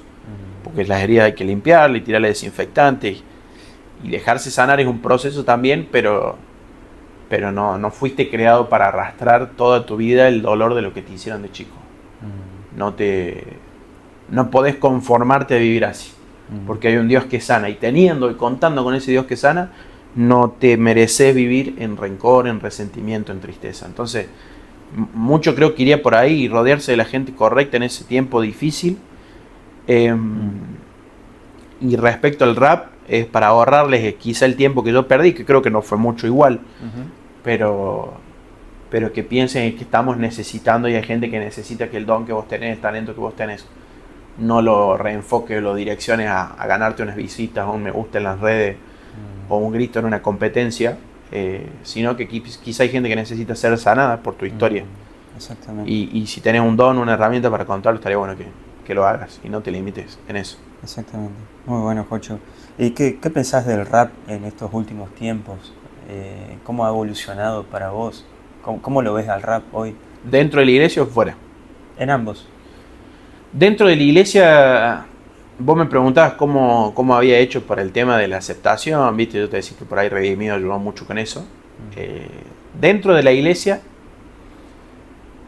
porque las heridas hay que limpiarle y tirarle desinfectante, y dejarse sanar es un proceso también, pero no fuiste creado para arrastrar toda tu vida el dolor de lo que te hicieron de chico. No podés conformarte a vivir así, porque hay un Dios que sana, y teniendo y contando con ese Dios que sana, no te mereces vivir en rencor, en resentimiento, en tristeza. Entonces, mucho creo que iría por ahí, y rodearse de la gente correcta en ese tiempo difícil. Y respecto al rap, es para ahorrarles quizá el tiempo que yo perdí, que creo que no fue mucho igual, pero que piensen que estamos necesitando, y hay gente que necesita que el don que vos tenés, el talento que vos tenés, no lo reenfoque o lo direcciones a ganarte unas visitas o un me gusta en las redes o un grito en una competencia, sino que quizá hay gente que necesita ser sanada por tu historia. Exactamente. Y si tenés un don, una herramienta para contarlo, estaría bueno que lo hagas y no te limites en eso. Exactamente. Muy bueno, Jocho. ¿Y qué pensás del rap en estos últimos tiempos? ¿Cómo ha evolucionado para vos? ¿Cómo lo ves al rap hoy? ¿Dentro de la iglesia o fuera? En ambos. Dentro de la iglesia, vos me preguntabas cómo había hecho para el tema de la aceptación, ¿viste? Yo te decía que por ahí Redimido ayudó mucho con eso. Dentro de la iglesia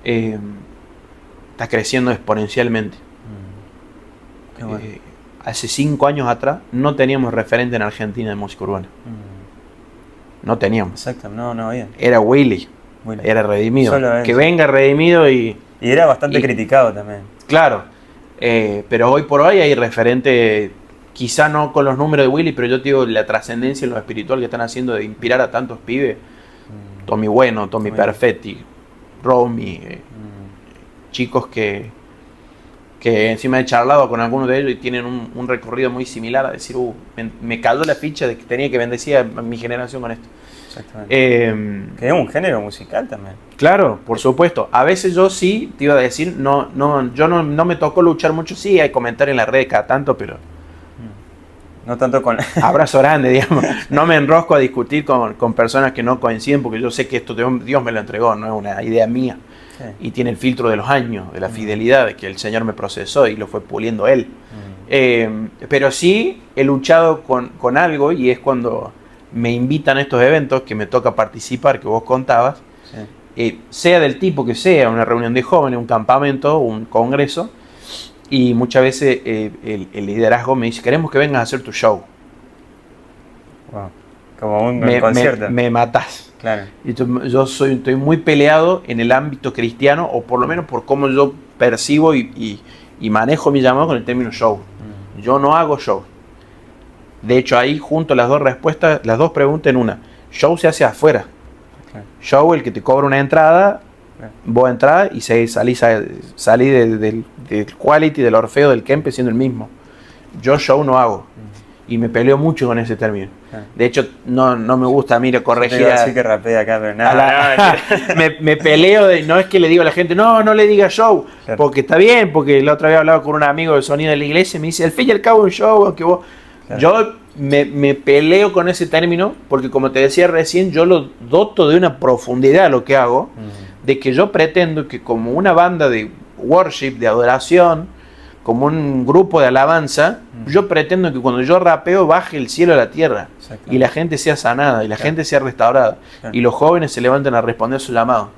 está creciendo exponencialmente. Qué bueno. Hace 5 años atrás no teníamos referente en Argentina de música urbana. No teníamos. Exacto, no había. Era Willy, era Redimido. Que venga Redimido y era bastante criticado también. Claro. Pero hoy por hoy hay referente, quizá no con los números de Willy, pero yo te digo la trascendencia en lo espiritual que están haciendo de inspirar a tantos pibes. Tommy Bueno, Tommy Perfetti, Romy, chicos que encima he charlado con algunos de ellos y tienen un recorrido muy similar, a decir, me cayó la ficha de que tenía que bendecir a mi generación con esto. Exactamente. Que es un género musical también. Claro, por supuesto. A veces yo sí, te iba a decir, yo no me tocó luchar mucho, sí, hay comentarios en la red cada tanto, pero... No tanto con... Abrazo grande, digamos. No me enrosco a discutir con personas que no coinciden, porque yo sé que esto Dios me lo entregó, no es una idea mía. Sí. Y tiene el filtro de los años, de la fidelidad, de que el Señor me procesó y lo fue puliendo Él. Pero sí he luchado con algo, y es cuando me invitan a estos eventos que me toca participar, que vos contabas, sea del tipo que sea, una reunión de jóvenes, un campamento, un congreso, y muchas veces el liderazgo me dice, queremos que vengas a hacer tu show. Wow. Como un concierto. Me matás. Claro. Y yo estoy muy peleado en el ámbito cristiano, o por lo menos por cómo yo percibo y manejo mi llamado con el término show. Yo no hago show. De hecho, ahí junto las dos respuestas, las dos preguntas en una. Show se hace afuera. Claro. Show, el que te cobra una entrada, vos entrás y salí del quality, del Orfeo, del Kempe siendo el mismo. Yo show no hago. Y me peleo mucho con ese término. De hecho, no me gusta a mí corregir. Así que rapea acá, pero nada. Me peleo no es que le digo a la gente, no le diga show, claro. Porque está bien, porque la otra vez hablaba con un amigo del sonido de la iglesia y me dice, al fin y al cabo un show, aunque vos... Claro. Yo me peleo con ese término, porque como te decía recién, yo lo doto de una profundidad a lo que hago, de que yo pretendo que como una banda de worship, de adoración, como un grupo de alabanza, yo pretendo que cuando yo rapeo baje el cielo a la tierra y la gente sea sanada y la gente sea restaurada y los jóvenes se levanten a responder su llamado.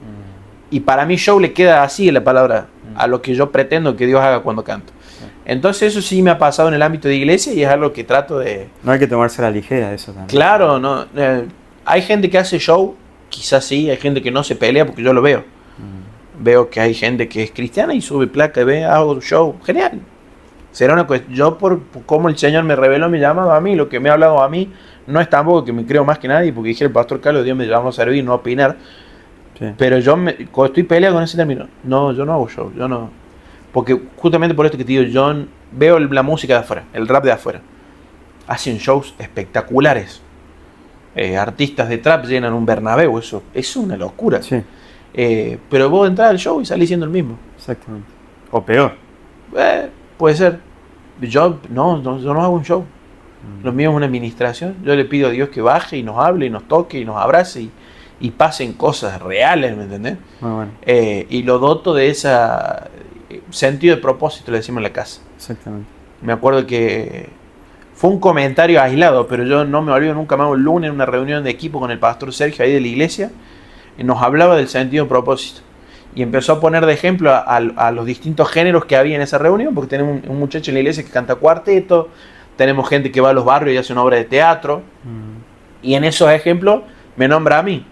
Y para mí show le queda así la palabra a lo que yo pretendo que Dios haga cuando canto. Entonces eso sí me ha pasado en el ámbito de iglesia y es algo que trato de... No hay que tomarse a la ligera eso también. Claro, no, hay gente que hace show, quizás sí, hay gente que no se pelea porque yo lo veo. Veo que hay gente que es cristiana y sube placa y ve, hago show, genial. Será una cuestión, yo por cómo el Señor me reveló mi llamado a mí, lo que me ha hablado a mí, no es tampoco que me creo más que nadie, porque dije el pastor Carlos, Dios me llamó a servir, no a opinar. Sí. Pero cuando estoy peleado con ese término, no, yo no hago show, yo no. Porque justamente por esto que te digo, yo veo la música de afuera, el rap de afuera. Hacen shows espectaculares. Artistas de trap llenan un Bernabéu, eso es una locura. Sí. Pero vos entras al show y salís siendo el mismo. Exactamente. O peor. Puede ser. Yo no hago un show. Lo mío es una administración. Yo le pido a Dios que baje y nos hable y nos toque y nos abrace y pasen cosas reales, ¿me entendés? Muy bueno. Y lo doto de ese sentido de propósito, le decimos en la casa. Exactamente. Me acuerdo que fue un comentario aislado, pero yo no me olvido nunca más. Un lunes en una reunión de equipo con el pastor Sergio ahí de la iglesia, y nos hablaba del sentido de propósito. Y empezó a poner de ejemplo a los distintos géneros que había en esa reunión, porque tenemos un muchacho en la iglesia que canta cuarteto, tenemos gente que va a los barrios y hace una obra de teatro, y en esos ejemplos me nombra a mí.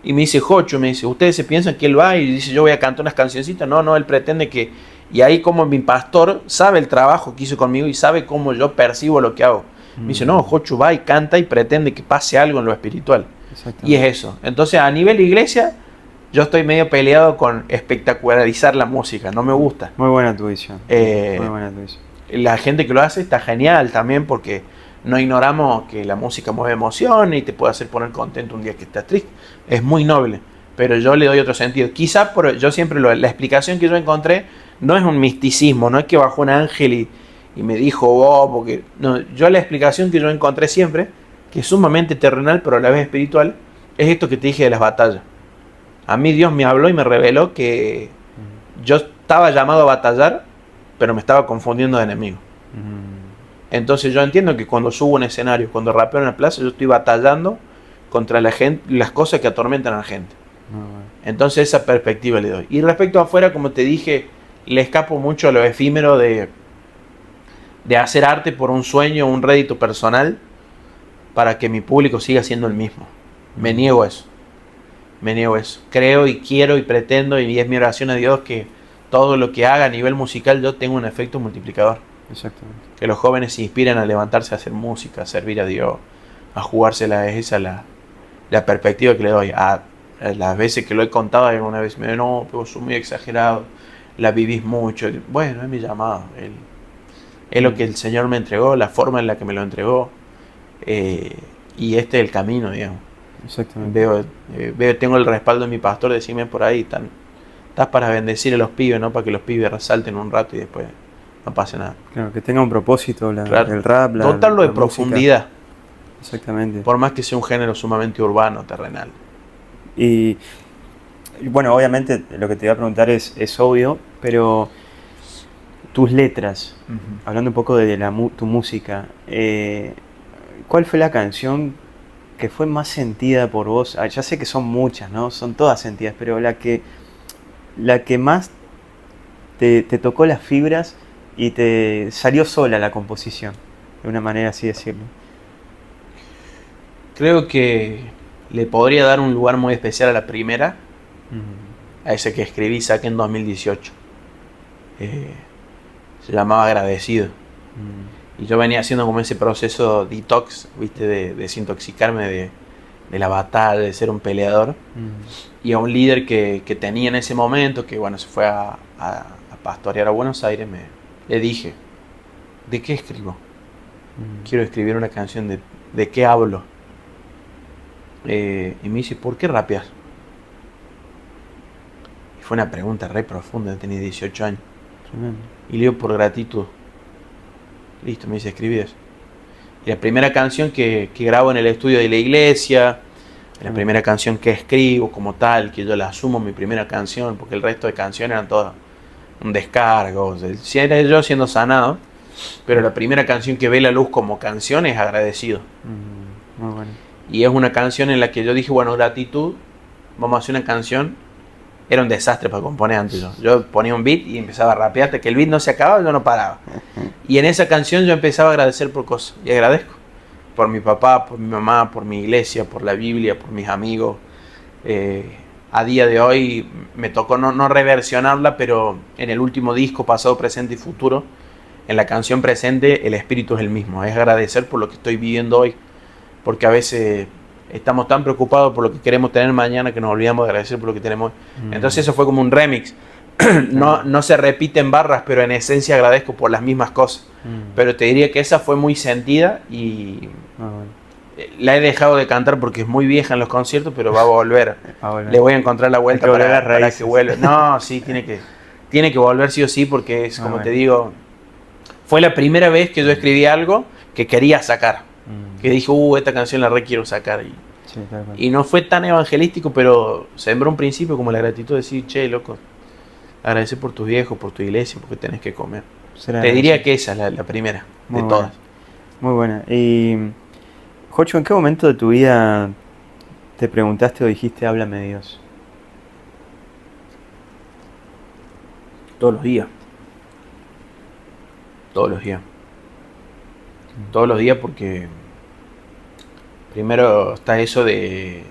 Y me dice, Jocho, me dice, ¿ustedes se piensan que él va y dice, yo voy a cantar unas cancioncitas? No, él pretende que... Y ahí como mi pastor sabe el trabajo que hizo conmigo y sabe cómo yo percibo lo que hago. Me dice, no, Jocho va y canta y pretende que pase algo en lo espiritual. Y es eso. Entonces, a nivel de iglesia, yo estoy medio peleado con espectacularizar la música. No me gusta. Muy buena tu visión. Muy buena tu visión. La gente que lo hace está genial también, porque no ignoramos que la música mueve emociones y te puede hacer poner contento un día que estás triste. Es muy noble. Pero yo le doy otro sentido. Quizá yo siempre la explicación que yo encontré no es un misticismo, no es que bajó un ángel y me dijo, porque no, yo la explicación que yo encontré siempre, que es sumamente terrenal pero a la vez espiritual, es esto que te dije de las batallas. A mí Dios me habló y me reveló que yo estaba llamado a batallar, pero me estaba confundiendo de enemigo. Entonces yo entiendo que cuando subo a un escenario, cuando rapeo en la plaza, yo estoy batallando contra la gente, las cosas que atormentan a la gente. Entonces esa perspectiva le doy. Y respecto a afuera, como te dije, le escapo mucho a lo efímero de hacer arte por un sueño, un rédito personal, para que mi público siga siendo el mismo. Me niego a eso. Creo y quiero y pretendo, y es mi oración a Dios, que todo lo que haga a nivel musical yo tenga un efecto multiplicador. Exactamente. Que los jóvenes se inspiren a levantarse a hacer música, a servir a Dios, a jugársela. Esa es la perspectiva que le doy. A las veces que lo he contado, alguna vez me digo, no, pero sos muy exagerado, la vivís mucho. Bueno, es mi llamado. Es lo que el Señor me entregó, la forma en la que me lo entregó. Y este es el camino, digamos. Exactamente. Tengo el respaldo de mi pastor, decime por ahí, estás para bendecir a los pibes, no para que los pibes resalten un rato y después no pase nada. Claro, que tenga un propósito el rap, dotarlo de profundidad. Exactamente. Por más que sea un género sumamente urbano, terrenal. Y bueno, obviamente lo que te iba a preguntar es obvio, pero tus letras, hablando un poco de tu música, ¿cuál fue la canción que fue más sentida por vos? Ya sé que son muchas, ¿no? Son todas sentidas, pero la que más te tocó las fibras y te salió sola la composición, de una manera así decirlo. Creo que le podría dar un lugar muy especial a la primera, a ese que escribí, saqué en 2018. Se llamaba Agradecido. Y yo venía haciendo como ese proceso detox, ¿viste? De desintoxicarme de la batalla, de ser un peleador. Y a un líder que tenía en ese momento, que bueno, se fue a pastorear a Buenos Aires, le dije, ¿de qué escribo? Quiero escribir una canción de qué hablo. Y me dice, ¿por qué rapeas? Y fue una pregunta re profunda, tenía 18 años. Y le digo, por gratitud. Listo, me dice, escribí eso. Y la primera canción que grabo en el estudio de la iglesia, la primera canción que escribo como tal, que yo la asumo mi primera canción, porque el resto de canciones eran todas un descargo, si era yo siendo sanado, pero la primera canción que ve la luz como canción es Agradecido. Muy bueno. Y es una canción en la que yo dije, bueno, gratitud, vamos a hacer una canción. Era un desastre para componer antes. Yo ponía un beat y empezaba a rapear, hasta que el beat no se acababa, yo no paraba. Y en esa canción yo empezaba a agradecer por cosas. Y agradezco. Por mi papá, por mi mamá, por mi iglesia, por la Biblia, por mis amigos. A día de hoy me tocó no reversionarla, pero en el último disco, Pasado, Presente y Futuro, en la canción presente el espíritu es el mismo, es agradecer por lo que estoy viviendo hoy, porque a veces estamos tan preocupados por lo que queremos tener mañana que nos olvidamos de agradecer por lo que tenemos hoy. Entonces eso fue como un remix. No se repiten barras, pero en esencia agradezco por las mismas cosas. Pero te diría que esa fue muy sentida y la he dejado de cantar porque es muy vieja en los conciertos, pero va a volver. Le voy a encontrar la vuelta para que vuelva. No, sí, tiene que volver sí o sí, porque es como te digo, fue la primera vez que yo escribí algo que quería sacar. Que dije, esta canción la quiero sacar. Y no fue tan evangelístico, pero sembró un principio como la gratitud de decir, che, loco, agradecer por tus viejos, por tu iglesia, porque tenés que comer. Te diría que esa es la primera de todas. Muy buena. Y, Jocho, ¿en qué momento de tu vida te preguntaste o dijiste, háblame Dios? Todos los días. Todos los días. Todos los días porque primero está eso de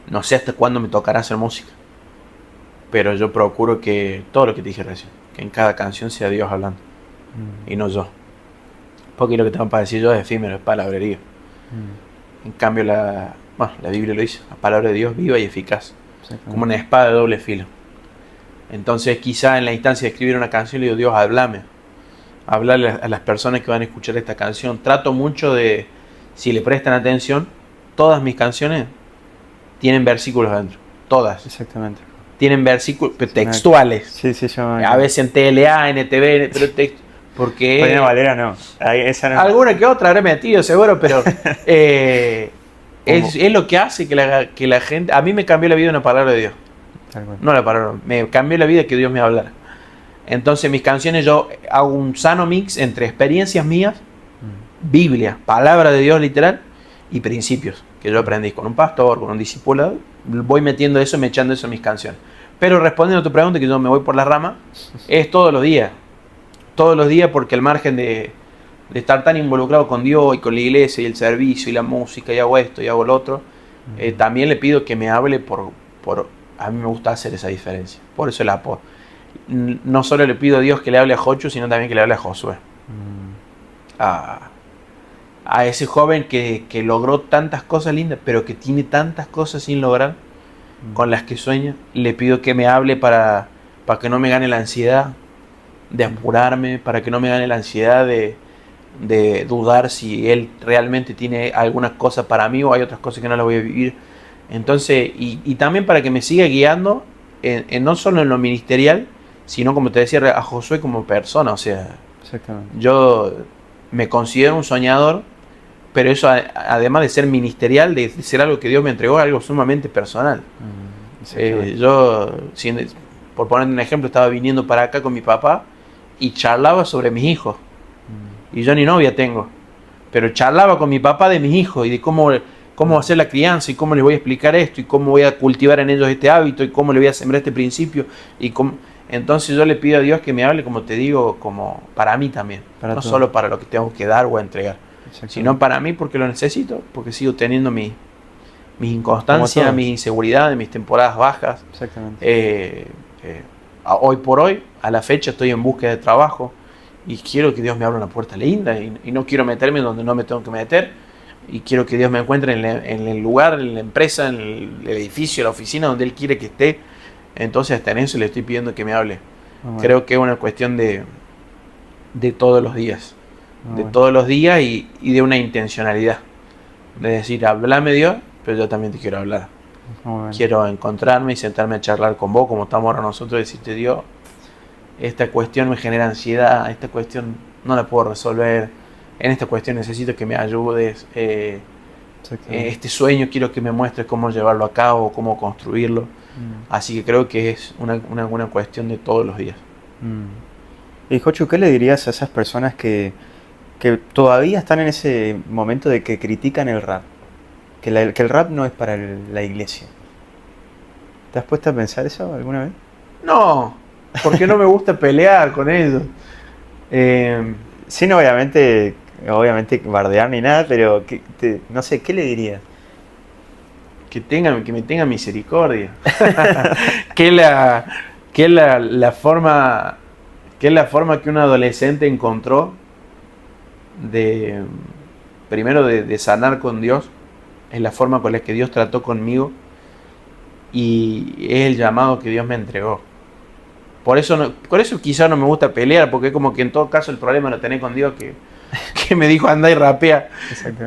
no sé hasta cuándo me tocará hacer música. Pero yo procuro que todo lo que te dije recién, que en cada canción sea Dios hablando y no yo. Porque lo que tengo para decir yo es efímero, es palabrería. En cambio la Biblia lo dice, la palabra de Dios viva y eficaz, como una espada de doble filo. Entonces quizá en la instancia de escribir una canción le digo, Dios, hablarle a las personas que van a escuchar esta canción. Trato mucho de, si le prestan atención, todas mis canciones tienen versículos dentro, todas. Exactamente. Tienen versículos textuales. Sí, a veces en TLA, NTV, pero porque Polina Valera no. Esa no. Alguna que otra habré metido seguro, pero es lo que hace que la gente... A mí me cambió la vida una palabra de Dios. No la palabra, me cambió la vida que Dios me hablara. Entonces mis canciones yo hago un sano mix entre experiencias mías, Biblia, palabra de Dios literal, y principios que yo aprendí con un pastor, con un discipulado. Voy metiendo eso y me echando eso en mis canciones. Pero respondiendo a tu pregunta, que yo me voy por la rama, es todos los días. Todos los días, porque al margen de estar tan involucrado con Dios y con la iglesia y el servicio y la música y hago esto y hago lo otro, también le pido que me hable por... A mí me gusta hacer esa diferencia. Por eso no solo le pido a Dios que le hable a Jocho, sino también que le hable a Josué. A ese joven que logró tantas cosas lindas, pero que tiene tantas cosas sin lograr, con las que sueña. Le pido que me hable para que no me gane la ansiedad de apurarme, para que no me gane la ansiedad de dudar si él realmente tiene algunas cosas para mí o hay otras cosas que no las voy a vivir. Entonces, y también para que me siga guiando, no solo en lo ministerial, sino como te decía, a Josué como persona. O sea, yo me considero un soñador, pero eso además de ser ministerial, de ser algo que Dios me entregó, algo sumamente personal. Yo, por poner un ejemplo, estaba viniendo para acá con mi papá y charlaba sobre mis hijos. Y yo ni novia tengo, pero charlaba con mi papá de mis hijos y de cómo va a ser la crianza y cómo les voy a explicar esto y cómo voy a cultivar en ellos este hábito y cómo le voy a sembrar este principio. Entonces yo le pido a Dios que me hable, como te digo, como para mí también. No solo para lo que tengo que dar o entregar, sino para mí porque lo necesito, porque sigo teniendo mis inconstancias, mis inseguridades, mis temporadas bajas. Hoy por hoy, a la fecha, estoy en búsqueda de trabajo y quiero que Dios me abra una puerta linda y no quiero meterme donde no me tengo que meter y quiero que Dios me encuentre en el lugar, en la empresa, en el edificio, la oficina donde Él quiere que esté. Entonces hasta en eso le estoy pidiendo que me hable. Creo que es una cuestión de todos los días, todos los días y de una intencionalidad, de decir, háblame Dios, pero yo también te quiero hablar. Quiero encontrarme y sentarme a charlar con vos, como estamos ahora nosotros, y decirte, Dios, esta cuestión me genera ansiedad, esta cuestión no la puedo resolver, en esta cuestión necesito que me ayudes, este sueño quiero que me muestres cómo llevarlo a cabo, cómo construirlo. Así que creo que es una cuestión de todos los días. Y Jochu, ¿qué le dirías a esas personas que todavía están en ese momento de que critican el rap? Que el rap no es para la iglesia. ¿Te has puesto a pensar eso alguna vez? No, porque no me gusta pelear con ellos. Sin obviamente bardear ni nada, pero no sé, ¿qué le dirías? Que me tenga misericordia. que la forma que es la forma que un adolescente encontró primero de sanar con Dios, es la forma con la que Dios trató conmigo y es el llamado que Dios me entregó. Por eso quizá no me gusta pelear, porque es como que en todo caso el problema lo tenés con Dios, que me dijo anda y rapea.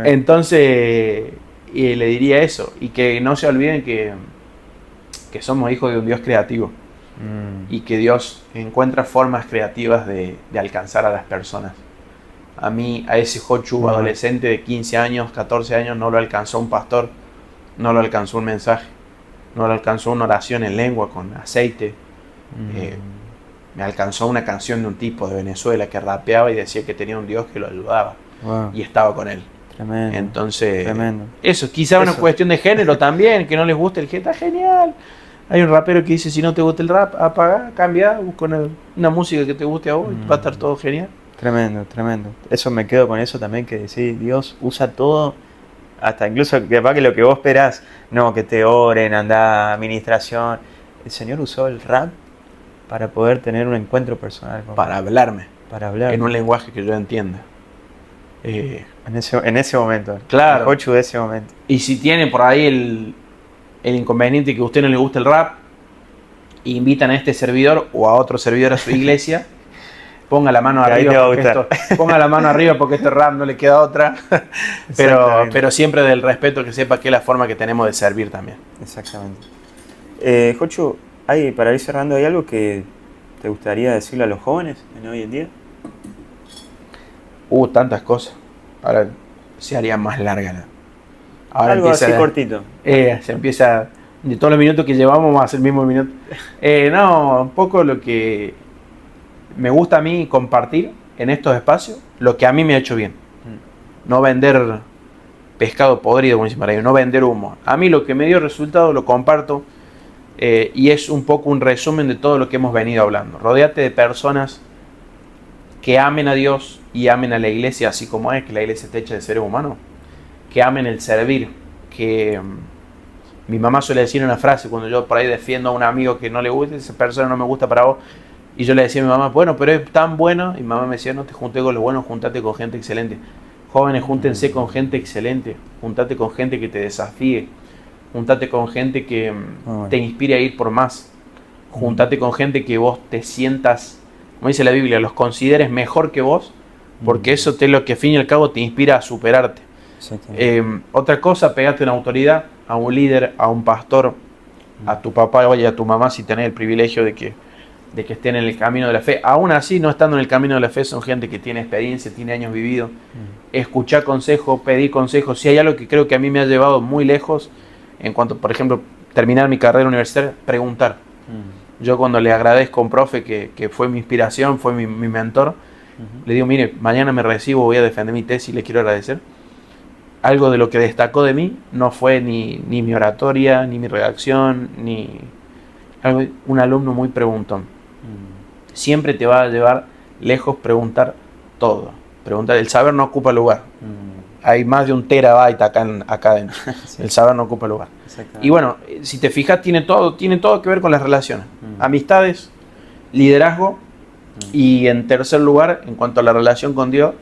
Entonces le diría eso, y que no se olviden que somos hijos de un Dios creativo y que Dios encuentra formas creativas de alcanzar a las personas. A mí, a ese Jochu adolescente de 15 años, 14 años, no lo alcanzó un pastor, no lo alcanzó un mensaje, no lo alcanzó una oración en lengua con aceite. Me alcanzó una canción de un tipo de Venezuela que rapeaba y decía que tenía un Dios que lo ayudaba y estaba con él. Tremendo. Entonces, tremendo. Eso, quizá una cuestión de género también, que no les guste el género, está genial. Hay un rapero que dice, si no te gusta el rap, apaga, cambia, busca una música que te guste a vos y va a estar todo genial. Tremendo, tremendo. Eso me quedo con eso también, que decís, Dios usa todo, hasta incluso que lo que vos esperás, no, que te oren, andá, administración. El Señor usó el rap para poder tener un encuentro personal con para hablarme en un lenguaje que yo entienda. En ese momento. Claro. El Jochu de ese momento. Y si tiene por ahí el inconveniente que a usted no le gusta el rap, invitan a este servidor o a otro servidor a su iglesia, ponga la mano arriba porque este rap no le queda otra. pero siempre del respeto, que sepa que es la forma que tenemos de servir también. Exactamente. Jochu, para ir cerrando, ¿hay algo que te gustaría decirle a los jóvenes en hoy en día? Tantas cosas. Ahora se haría más larga. Ahora algo así cortito. Se empieza, de todos los minutos que llevamos, vamos a hacer el mismo minuto. No, un poco lo que me gusta a mí compartir en estos espacios, lo que a mí me ha hecho bien. No vender pescado podrido, como dice María, no vender humo. A mí lo que me dio resultado lo comparto. Y es un poco un resumen de todo lo que hemos venido hablando. Rodéate de personas que amen a Dios y amen a la iglesia, así como es, que la iglesia está hecha de seres humanos, que amen el servir, que mi mamá suele decir una frase cuando yo por ahí defiendo a un amigo que no le gusta, esa persona no me gusta para vos, y yo le decía a mi mamá, bueno, pero es tan bueno, y mi mamá me decía, no te juntes con los buenos, juntate con gente excelente. Jóvenes, júntense con gente excelente, juntate con gente que te desafíe, juntate con gente que te inspire a ir por más, juntate con gente que vos te sientas, como dice la Biblia, los consideres mejor que vos, porque eso es lo que al fin y al cabo te inspira a superarte. Otra cosa, pegate a una autoridad, a un líder, a un pastor, a tu papá y a tu mamá, si tenés el privilegio de que estén en el camino de la fe. Aún así, no estando en el camino de la fe, son gente que tiene experiencia, tiene años vividos. Escuchar consejos, pedir consejos. Si hay algo que creo que a mí me ha llevado muy lejos, en cuanto, por ejemplo, terminar mi carrera universitaria, preguntar. Yo cuando le agradezco a un profe que fue mi inspiración, fue mi mentor, le digo, mire, mañana me recibo, voy a defender mi tesis y le quiero agradecer. Algo de lo que destacó de mí no fue ni mi oratoria, ni mi redacción, ni un alumno muy preguntón. Siempre te va a llevar lejos preguntar todo. Preguntar, el saber no ocupa lugar. Hay más de un terabyte acá adentro. Sí. El saber no ocupa lugar. Y bueno, si te fijas, tiene todo que ver con las relaciones. Amistades, liderazgo y en tercer lugar, en cuanto a la relación con Dios,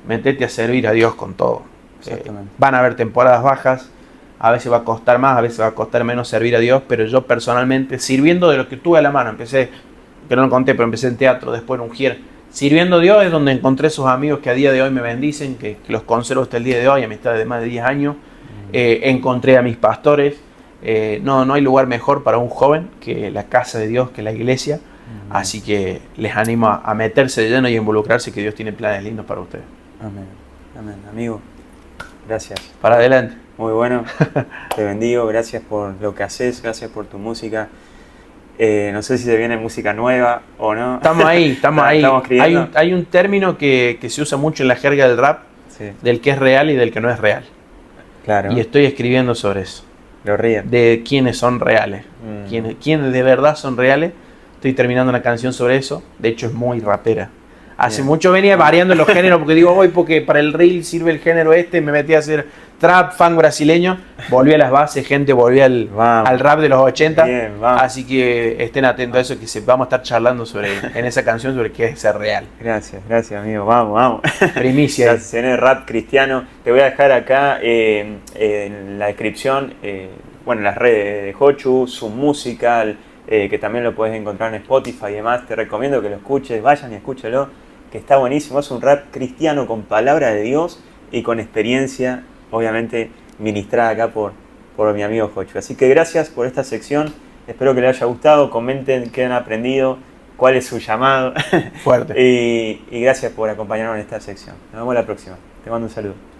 metete a servir a Dios con todo. Van a haber temporadas bajas, a veces va a costar más, a veces va a costar menos servir a Dios, pero yo personalmente, sirviendo de lo que tuve a la mano, empecé, que no lo conté, pero empecé en teatro, después en Ujier. Sirviendo a Dios es donde encontré esos amigos que a día de hoy me bendicen, que los conservo hasta el día de hoy, amistades de más de 10 años. Encontré a mis pastores. No hay lugar mejor para un joven que la casa de Dios, que la iglesia. Así que les animo a meterse de lleno y a involucrarse, que Dios tiene planes lindos para ustedes. Amén. Amén. Amigo, gracias. Para adelante. Muy bueno. Te bendigo. Gracias por lo que haces. Gracias por tu música. No sé si te viene música nueva o no. Estamos ahí. Estamos escribiendo. Hay un término que se usa mucho en la jerga del rap, del que es real y del que no es real. Claro. Y estoy escribiendo sobre eso. Lo ríen. De quiénes son reales. Quiénes de verdad son reales. Estoy terminando una canción sobre eso. De hecho, es muy rapera. Hace mucho venía variando los géneros porque digo, hoy porque para el reel sirve el género me metí a hacer trap, funk brasileño, volví a las bases, gente, volví al rap de los 80. Bien, vamos. Así que estén atentos a eso, que vamos a estar charlando en esa canción sobre qué es ser real. Gracias amigo, vamos. Primicia. En rap cristiano. Te voy a dejar acá en la descripción, las redes de Jochu, su música, que también lo puedes encontrar en Spotify y demás. Te recomiendo que lo escuches, vayan y escúchelo, que está buenísimo. Es un rap cristiano con palabra de Dios y con experiencia, obviamente, ministrada acá por mi amigo Jochu. Así que gracias por esta sección, espero que les haya gustado, comenten qué han aprendido, cuál es su llamado. Fuerte. y gracias por acompañarnos en esta sección. Nos vemos la próxima. Te mando un saludo.